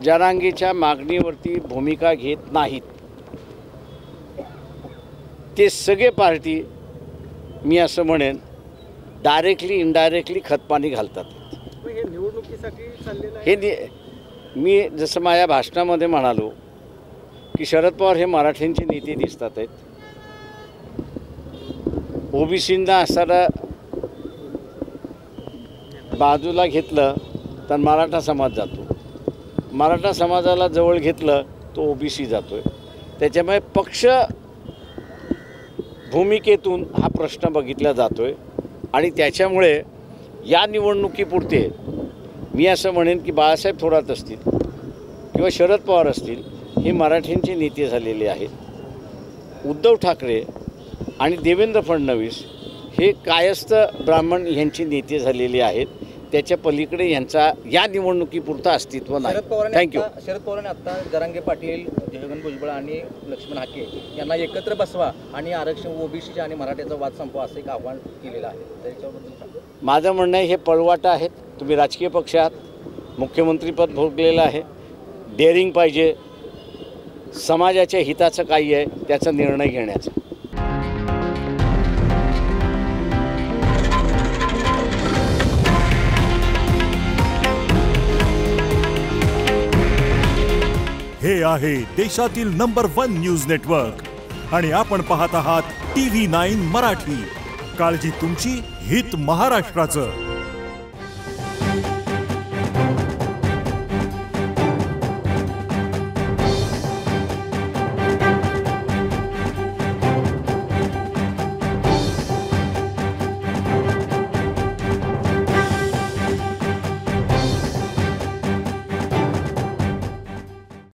जरांगेच्या मागणीवरती भूमिका घेत नाहीत ते सगळे पार्टी मी असं म्हणेन डायरेक्टली इनडायरेक्टली खतपाणी घालतात। हे निवडणुकीसाठी चाललेलं आहे। हे मी जसं माझ्या भाषणामध्ये म्हणालो की शरद पवार हे मराठ्यांचे नेते दिसतात आहेत। ओबीसींना असताना बाजूला घेतलं तर मराठा समाज जातो, मराठा समाजाला जवळ घेतलं तो ओबीसी जातोय। त्याच्यामुळे पक्ष भूमिकेतून हा प्रश्न बघितला जातोय आणि त्याच्यामुळे या निवडणुकीपुरते मी असं म्हणेन की बाळासाहेब थोरात असतील किंवा शरद पवार असतील हे मराठ्यांचे नेते झालेले आहेत। उद्धव ठाकरे आणि देवेंद्र फडणवीस हे कायस्थ ब्राह्मण यांचे नेते झालेले आहेत। त्याच्या पलीकडे यांचा या निवडणुकीपुरता अस्तित्व नाही। थँक्यू। शरद पवारांनी आता जरांगे पाटील, छगन भुजबळ आणि लक्ष्मण हाके यांना एकत्र बसवा आणि आरक्षण ओबीसीच्या आणि मराठ्याचा वाद संपवा असं एक आव्हान केलेलं आहे। त्याच्याबद्दल माझं म्हणणं आहे हे पळवाटा आहेत। तुम्ही राजकीय पक्ष आहात, मुख्यमंत्रीपद भोगलेलं आहे, डेअरिंग पाहिजे, समाजाच्या हिताचं काही आहे त्याचा निर्णय घेण्याचा। हे आहे देशातील नंबर 1 न्यूज नेटवर्क आणि आपण पाहत आहात TV9 मराठी। काळजी तुमची, हित महाराष्ट्राचं।